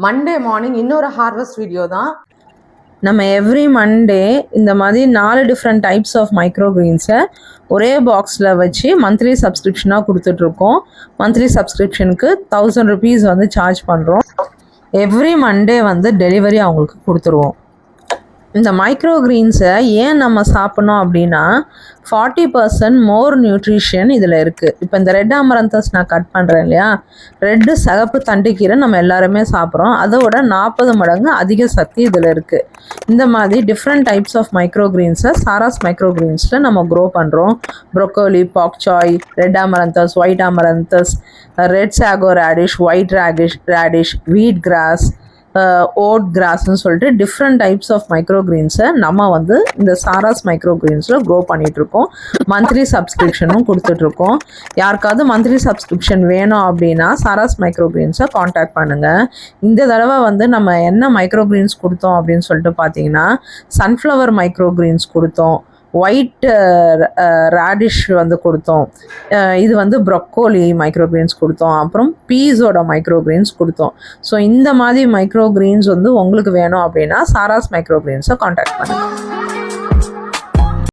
Monday morning இன்னொரு harvest video தான். நம்ம எவ்ரி மண்டே இந்த மாதிரி 4 டிஃப்ரெண்ட் டைப்ஸ் ஆஃப் மைக்ரோ கிரீன்ஸை ஒரே பாக்ஸில் வச்சு மந்த்லி சப்ஸ்கிரிப்ஷனாக கொடுத்துட்ருக்கோம். மந்த்லி சப்ஸ்கிரிப்ஷனுக்கு 1000 rupees வந்து சார்ஜ் பண்ணுறோம். எவ்ரி மண்டே வந்து டெலிவரி அவங்களுக்கு கொடுத்துருவோம். இந்த மைக்ரோ கிரீன்ஸை ஏன் நம்ம சாப்பிட்ணும் அப்படின்னா 40% மோர் நியூட்ரிஷன் இதில் இருக்குது. இப்போ இந்த ரெட் அமரந்தஸ் நான் கட் பண்ணுறேன் இல்லையா, ரெட்டு சிகப்பு தண்டுக்கீரை நம்ம எல்லாருமே சாப்பிட்றோம். அதோட 40 மடங்கு அதிக சக்தி இதில் இருக்குது. இந்த மாதிரி டிஃப்ரெண்ட் டைப்ஸ் ஆஃப் மைக்ரோ கிரீன்ஸை சாராஸ் மைக்ரோ கிரீன்ஸில் நம்ம க்ரோ பண்ணுறோம். Broccoli, bok choy, red amaranthus, white amaranthus, red sango radish, white radish, wheat grass, oat கிராஸ்ன்னு சொல்லிட்டு டிஃப்ரெண்ட் டைப்ஸ் ஆஃப் மைக்ரோ கிரீன்ஸை நம்ம வந்து இந்த சாராஸ் மைக்ரோ கிரீன்ஸில் க்ரோ பண்ணிகிட்ருக்கோம். மந்த்லி சப்ஸ்கிரிப்ஷனும் கொடுத்துட்ருக்கோம். யாருக்காவது மந்த்லி சப்ஸ்கிரிப்ஷன் வேணும் அப்படின்னா சாராஸ் மைக்ரோ கிரீன்ஸை காண்டாக்ட் பண்ணுங்கள். இந்த தடவை வந்து நம்ம என்ன மைக்ரோ கிரீன்ஸ் கொடுத்தோம் அப்படின்னு சொல்லிட்டு பார்த்தீங்கன்னா சன்ஃப்ளவர் மைக்ரோ கிரீன்ஸ் கொடுத்தோம், ஒயிட் ரேடிஷ் வந்து கொடுத்தோம், இது வந்து ப்ரொக்கோலி மைக்ரோ கிரீன்ஸ் கொடுத்தோம், அப்புறம் பீஸோட மைக்ரோ கிரீன்ஸ் கொடுத்தோம். ஸோ இந்த மாதிரி மைக்ரோ கிரீன்ஸ் வந்து உங்களுக்கு வேணும் அப்படின்னா சாராஸ் மைக்ரோ கிரீன்ஸை காண்டாக்ட் பண்ணுங்கள்.